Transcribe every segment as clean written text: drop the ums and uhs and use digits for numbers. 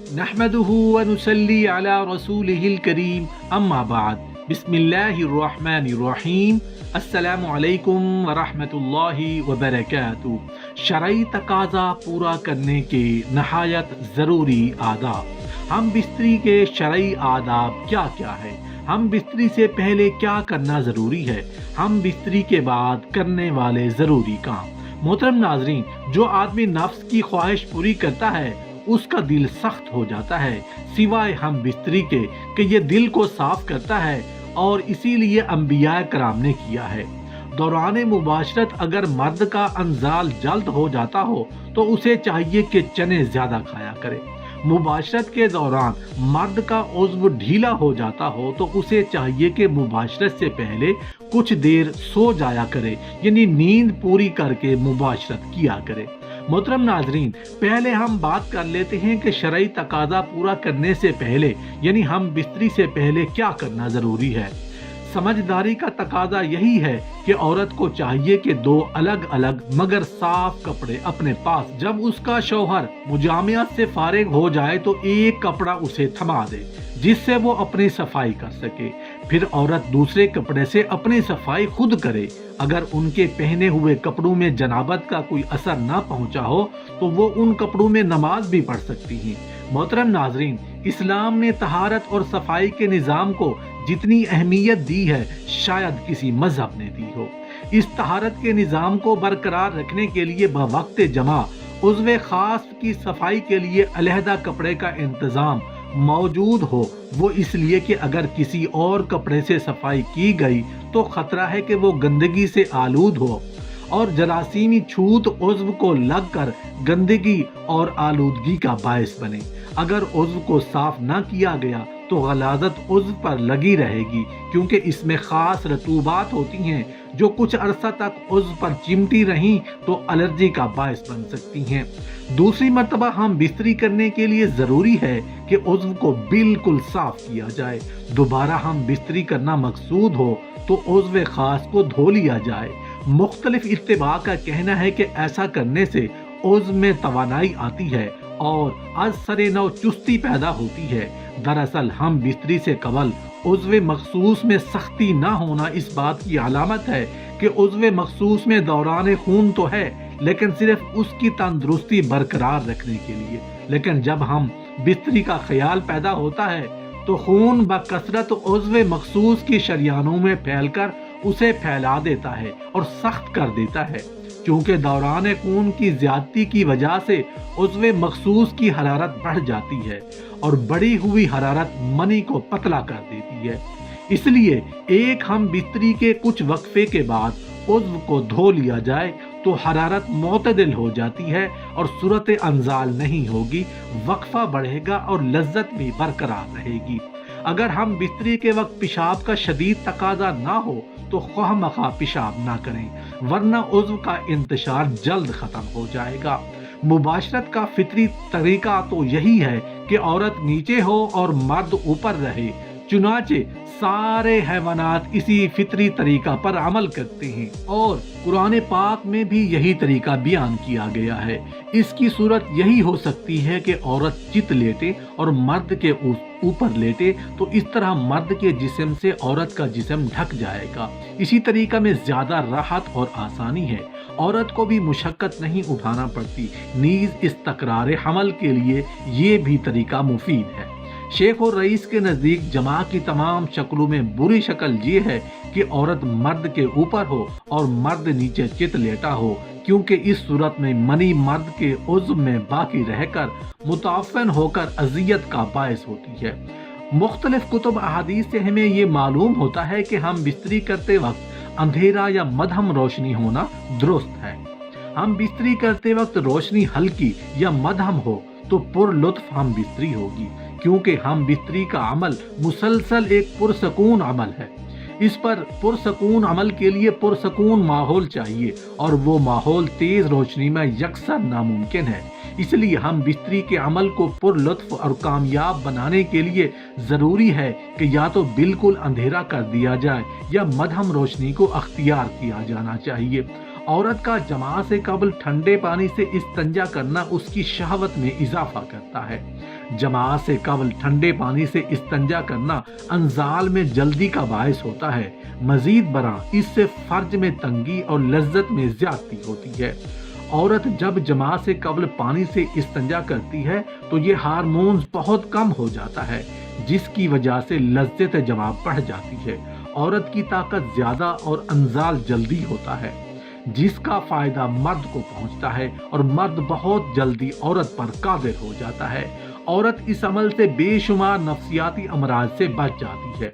نحمده ونصلي على رسوله الكريم اما بعد بسم اللہ الرحمن الرحیم السلام علیکم ورحمۃ اللہ وبرکاتہ۔ شرعی تقاضا پورا کرنے کے نہایت ضروری آداب۔ ہم بستری کے شرعی آداب کیا کیا ہے؟ ہم بستری سے پہلے کیا کرنا ضروری ہے؟ ہم بستری کے بعد کرنے والے ضروری کام۔ محترم ناظرین، جو آدمی نفس کی خواہش پوری کرتا ہے اس کا دل سخت ہو جاتا ہے، سوائے ہم بستری کے کہ یہ دل کو صاف کرتا ہے، اور اسی لیے انبیاء کرام نے کیا ہے۔ دوران مباشرت اگر مرد کا انزال جلد ہو جاتا ہو تو اسے چاہیے کہ چنے زیادہ کھایا کرے۔ مباشرت کے دوران مرد کا عضو ڈھیلا ہو جاتا ہو تو اسے چاہیے کہ مباشرت سے پہلے کچھ دیر سو جایا کرے، یعنی نیند پوری کر کے مباشرت کیا کرے۔ محترم ناظرین، پہلے ہم بات کر لیتے ہیں کہ شرعی تقاضا پورا کرنے سے پہلے یعنی ہم بستری سے پہلے کیا کرنا ضروری ہے۔ سمجھداری کا تقاضا یہی ہے کہ عورت کو چاہیے کہ دو الگ الگ مگر صاف کپڑے اپنے پاس، جب اس کا شوہر مجامعت سے فارغ ہو جائے تو ایک کپڑا اسے تھما دے جس سے وہ اپنی صفائی کر سکے، پھر عورت دوسرے کپڑے سے اپنی صفائی خود کرے۔ اگر ان کے پہنے ہوئے کپڑوں میں جنابت کا کوئی اثر نہ پہنچا ہو تو وہ ان کپڑوں میں نماز بھی پڑھ سکتی ہیں۔ محترم ناظرین، اسلام نے طہارت اور صفائی کے نظام کو جتنی اہمیت دی ہے شاید کسی مذہب نے دی ہو۔ اس طہارت کے نظام کو برقرار رکھنے کے لیے بوقت جمع عضو خاص کی صفائی کے لیے علیحدہ کپڑے کا انتظام موجود ہو، وہ اس لیے کہ اگر کسی اور کپڑے سے صفائی کی گئی تو خطرہ ہے کہ وہ گندگی سے آلود ہو اور جراثیمی چھوت عضو کو لگ کر گندگی اور آلودگی کا باعث بنے۔ اگر عضو کو صاف نہ کیا گیا تو غلاظت عضو پر لگی رہے گی، کیونکہ اس میں خاص رطوبات ہوتی ہیں جو کچھ عرصہ تک عضو پر چمٹی رہیں تو الرجی کا باعث بن سکتی ہیں۔ دوسری مرتبہ ہم بستری کرنے کے لیے ضروری ہے کہ عضو کو بالکل صاف کیا جائے۔ دوبارہ ہم بستری کرنا مقصود ہو تو عضو خاص کو دھو لیا جائے۔ مختلف اتباع کا کہنا ہے کہ ایسا کرنے سے عضو میں توانائی آتی ہے اور از سر نو چستی پیدا ہوتی ہے۔ دراصل ہم بستری سے قبل عضو مخصوص میں سختی نہ ہونا اس بات کی علامت ہے کہ عضو مخصوص میں دوران خون تو ہے لیکن صرف اس کی تندرستی برقرار رکھنے کے لیے، لیکن جب ہم بستری کا خیال پیدا ہوتا ہے تو خون بکثرت عضو مخصوص کی شریانوں میں پھیل کر اسے پھیلا دیتا ہے اور سخت کر دیتا ہے، کیونکہ دوران خون کی زیادتی کی وجہ سے عضو مخصوص کی حرارت بڑھ جاتی ہے اور بڑھی ہوئی حرارت منی کو پتلا کر دیتی ہے۔ اس لیے ایک ہم بستری کے کچھ وقفے کے بعد عضو کو دھو لیا جائے تو حرارت معتدل ہو جاتی ہے اور صورت انزال نہیں ہوگی، وقفہ بڑھے گا اور لذت بھی برقرار رہے گی۔ اگر ہم بستری کے وقت پیشاب کا شدید تقاضا نہ ہو تو خواہ مخواہ پیشاب نہ کریں، ورنہ عضو کا انتشار جلد ختم ہو جائے گا۔ مباشرت کا فطری طریقہ تو یہی ہے کہ عورت نیچے ہو اور مرد اوپر رہے، چنانچہ سارے حیوانات اسی فطری طریقہ پر عمل کرتے ہیں اور قرآن پاک میں بھی یہی طریقہ بیان کیا گیا ہے۔ اس کی صورت یہی ہو سکتی ہے کہ عورت چت لیٹے اور مرد کے اوپر لیٹے تو اس طرح مرد کے جسم سے عورت کا جسم ڈھک جائے گا۔ اسی طریقہ میں زیادہ راحت اور آسانی ہے، عورت کو بھی مشقت نہیں اٹھانا پڑتی، نیز استقرار حمل کے لیے یہ بھی طریقہ مفید ہے۔ شیخ اور رئیس کے نزدیک جماع کی تمام شکلوں میں بری شکل یہ ہے کہ عورت مرد کے اوپر ہو اور مرد نیچے چت لیٹا ہو، کیونکہ اس صورت میں منی مرد کے عضو میں باقی رہ کر متعفن ہو کر اذیت کا باعث ہوتی ہے۔ مختلف کتب احادیث سے ہمیں یہ معلوم ہوتا ہے کہ ہم بستری کرتے وقت اندھیرا یا مدھم روشنی ہونا درست ہے۔ ہم بستری کرتے وقت روشنی ہلکی یا مدھم ہو تو پر لطف ہم بستری ہوگی، کیونکہ ہم بستری کا عمل مسلسل ایک پرسکون عمل ہے۔ اس پر پرسکون عمل کے لیے پرسکون ماحول چاہیے اور وہ ماحول تیز روشنی میں یکسر ناممکن ہے۔ اس لیے ہم بستری کے عمل کو پر لطف اور کامیاب بنانے کے لیے ضروری ہے کہ یا تو بالکل اندھیرا کر دیا جائے یا مدھم روشنی کو اختیار کیا جانا چاہیے۔ عورت کا جماع سے قبل ٹھنڈے پانی سے استنجا کرنا اس کی شہوت میں اضافہ کرتا ہے۔ جماع سے قبل ٹھنڈے پانی سے استنجا کرنا انزال میں جلدی کا باعث ہوتا ہے۔ مزید برآں اس سے فرج میں تنگی اور لذت میں زیادتی ہوتی ہے۔ عورت جب جماع سے قبل پانی سے استنجا کرتی ہے تو یہ ہارمونز بہت کم ہو جاتا ہے، جس کی وجہ سے لذت جماع بڑھ جاتی ہے۔ عورت کی طاقت زیادہ اور انزال جلدی ہوتا ہے، جس کا فائدہ مرد کو پہنچتا ہے اور مرد بہت جلدی عورت پر قادر ہو جاتا ہے۔ عورت اس عمل سے بے شمار نفسیاتی امراض سے بچ جاتی ہے۔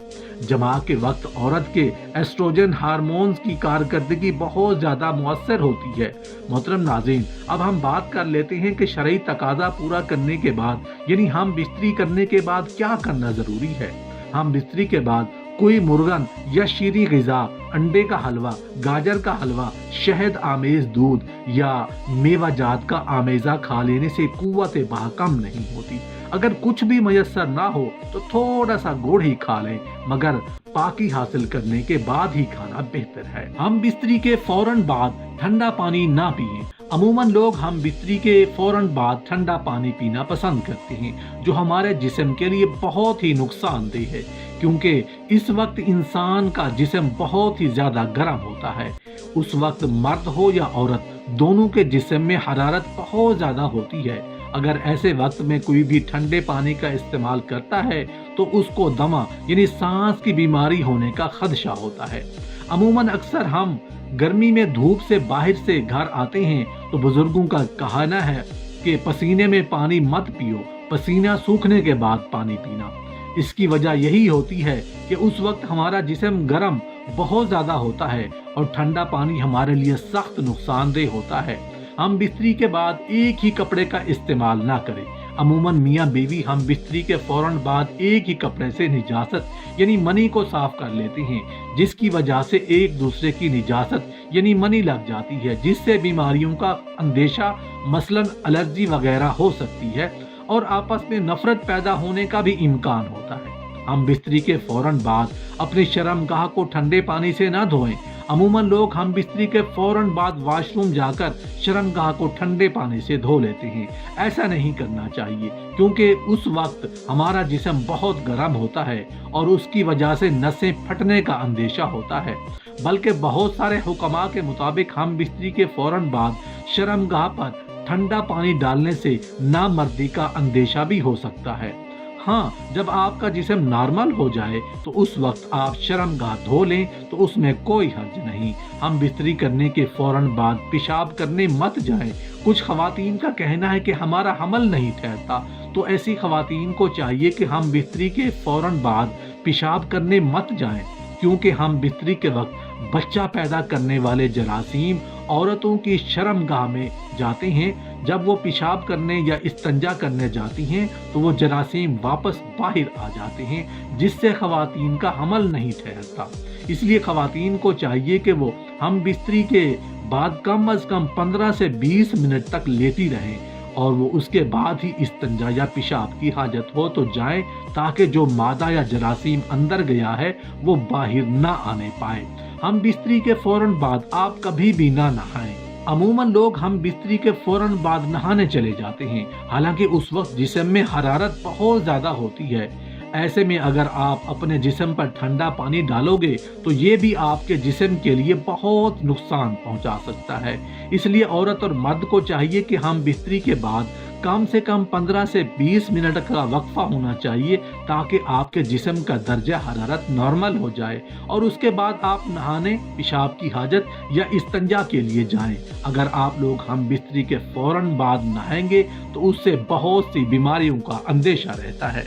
جماع کے وقت عورت کے ایسٹروجن ہارمونز کی کارکردگی بہت زیادہ مؤثر ہوتی ہے۔ محترم ناظرین، اب ہم بات کر لیتے ہیں کہ شرعی تقاضا پورا کرنے کے بعد یعنی ہم بستری کرنے کے بعد کیا کرنا ضروری ہے۔ ہم بستری کے بعد کوئی مرغن یا شیریں غذا، انڈے کا حلوہ، گاجر کا حلوہ، شہد آمیز دودھ یا میوہ جات کا آمیزہ کھا لینے سے قوت بہا کم نہیں ہوتی۔ اگر کچھ بھی میسر نہ ہو تو تھوڑا سا گڑ ہی کھا لیں، مگر پاکی حاصل کرنے کے بعد ہی کھانا بہتر ہے۔ ہم بستری کے فوراً بعد ٹھنڈا پانی نہ پئیں۔ عموماً لوگ ہم بستری کے فوراً بعد ٹھنڈا پانی پینا پسند کرتے ہیں، جو ہمارے جسم کے لیے بہت ہی نقصان دہ ہے، کیونکہ اس وقت انسان کا جسم بہت ہی زیادہ گرم ہوتا ہے۔ اس وقت مرد ہو یا عورت، دونوں کے جسم میں حرارت بہت زیادہ ہوتی ہے۔ اگر ایسے وقت میں کوئی بھی ٹھنڈے پانی کا استعمال کرتا ہے تو اس کو دمہ یعنی سانس کی بیماری ہونے کا خدشہ ہوتا ہے۔ عموماً اکثر ہم گرمی میں دھوپ سے باہر سے گھر آتے ہیں تو بزرگوں کا کہنا ہے کہ پسینے میں پانی مت پیو، پسینہ سوکھنے کے بعد پانی پینا۔ اس کی وجہ یہی ہوتی ہے کہ اس وقت ہمارا جسم گرم بہت زیادہ ہوتا ہے اور ٹھنڈا پانی ہمارے لیے سخت نقصان دہ ہوتا ہے۔ ہم بستری کے بعد ایک ہی کپڑے کا استعمال نہ کریں۔ عموماً میاں بیوی ہم بستری کے فوراً بعد ایک ہی کپڑے سے نجاست یعنی منی کو صاف کر لیتے ہیں، جس کی وجہ سے ایک دوسرے کی نجاست یعنی منی لگ جاتی ہے، جس سے بیماریوں کا اندیشہ مثلاً الرجی وغیرہ ہو سکتی ہے اور آپس میں نفرت پیدا ہونے کا بھی امکان ہوتا ہے۔ ہم بستری کے فوراً بعد اپنی شرمگاہ کو ٹھنڈے پانی سے نہ دھوئیں۔ عموماً لوگ ہم بستری کے فوراً بعد واش روم جا کر شرمگاہ کو ٹھنڈے پانی سے دھو لیتے ہیں۔ ایسا نہیں کرنا چاہیے، کیونکہ اس وقت ہمارا جسم بہت گرم ہوتا ہے اور اس کی وجہ سے نسیں پھٹنے کا اندیشہ ہوتا ہے۔ بلکہ بہت سارے حکماء کے مطابق ہم بستری کے فوراً بعد شرمگاہ پر ٹھنڈا پانی ڈالنے سے نامردی کا اندیشہ بھی ہو سکتا ہے۔ ہاں، جب آپ کا جسم نارمل ہو جائے تو اس وقت آپ شرمگاہ دھو لیں تو اس میں کوئی حرج نہیں۔ ہم بستری کرنے کے فوراً بعد پیشاب کرنے مت جائیں۔ کچھ خواتین کا کہنا ہے کہ ہمارا حمل نہیں ٹھہرتا، تو ایسی خواتین کو چاہیے کہ ہم بستری کے فوراً بعد پیشاب کرنے مت جائیں، کیونکہ ہم بستری کے وقت بچہ پیدا کرنے والے جراثیم عورتوں کی شرمگاہ میں جاتے ہیں۔ جب وہ پیشاب کرنے یا استنجا کرنے جاتی ہیں تو وہ جراثیم واپس باہر آ جاتے ہیں، جس سے خواتین کا حمل نہیں ٹھہرتا۔ اس لیے خواتین کو چاہیے کہ وہ ہم بستری کے بعد کم از کم 15 سے 20 منٹ تک لیٹی رہیں اور وہ اس کے بعد ہی استنجا یا پیشاب کی حاجت ہو تو جائیں، تاکہ جو مادہ یا جراثیم اندر گیا ہے وہ باہر نہ آنے پائے۔ ہم بستری کے فوراً بعد آپ کبھی بھی نہ نہائیں۔ عموماً لوگ ہم بستری کے فوراً بعد نہانے چلے جاتے ہیں، حالانکہ اس وقت جسم میں حرارت بہت زیادہ ہوتی ہے۔ ایسے میں اگر آپ اپنے جسم پر ٹھنڈا پانی ڈالو گے تو یہ بھی آپ کے جسم کے لیے بہت نقصان پہنچا سکتا ہے۔ اس لیے عورت اور مرد کو چاہیے کہ ہم بستری کے بعد کم سے کم 15 سے 20 منٹ کا وقفہ ہونا چاہیے، تاکہ آپ کے جسم کا درجہ حرارت نارمل ہو جائے اور اس کے بعد آپ نہانے، پیشاب کی حاجت یا استنجا کے لیے جائیں۔ اگر آپ لوگ ہم بستری کے فوراً بعد نہائیں گے تو اس سے بہت سی بیماریوں کا اندیشہ رہتا ہے۔